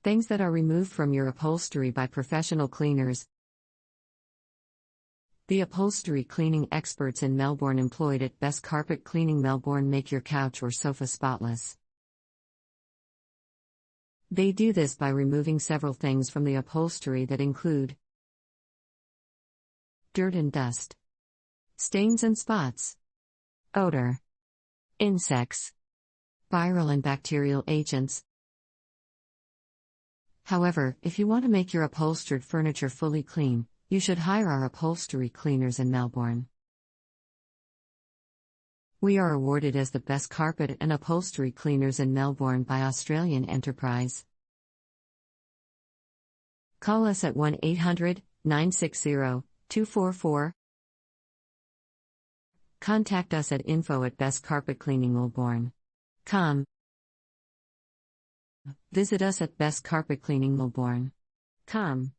Things that are removed from your upholstery by professional cleaners. The upholstery cleaning experts in Melbourne employed at Best Carpet Cleaning Melbourne make your couch or sofa spotless. They do this by removing several things from the upholstery that include dirt and dust, stains and spots, odor, insects, viral and bacterial agents. However, if you want to make your upholstered furniture fully clean, you should hire our upholstery cleaners in Melbourne. We are awarded as the best carpet and upholstery cleaners in Melbourne by Australian Enterprise. Call us at 1-800-960-244. Contact us at info@bestcarpetcleaningmelbourne.com. Visit us at bestcarpetcleaningmelbourne.com.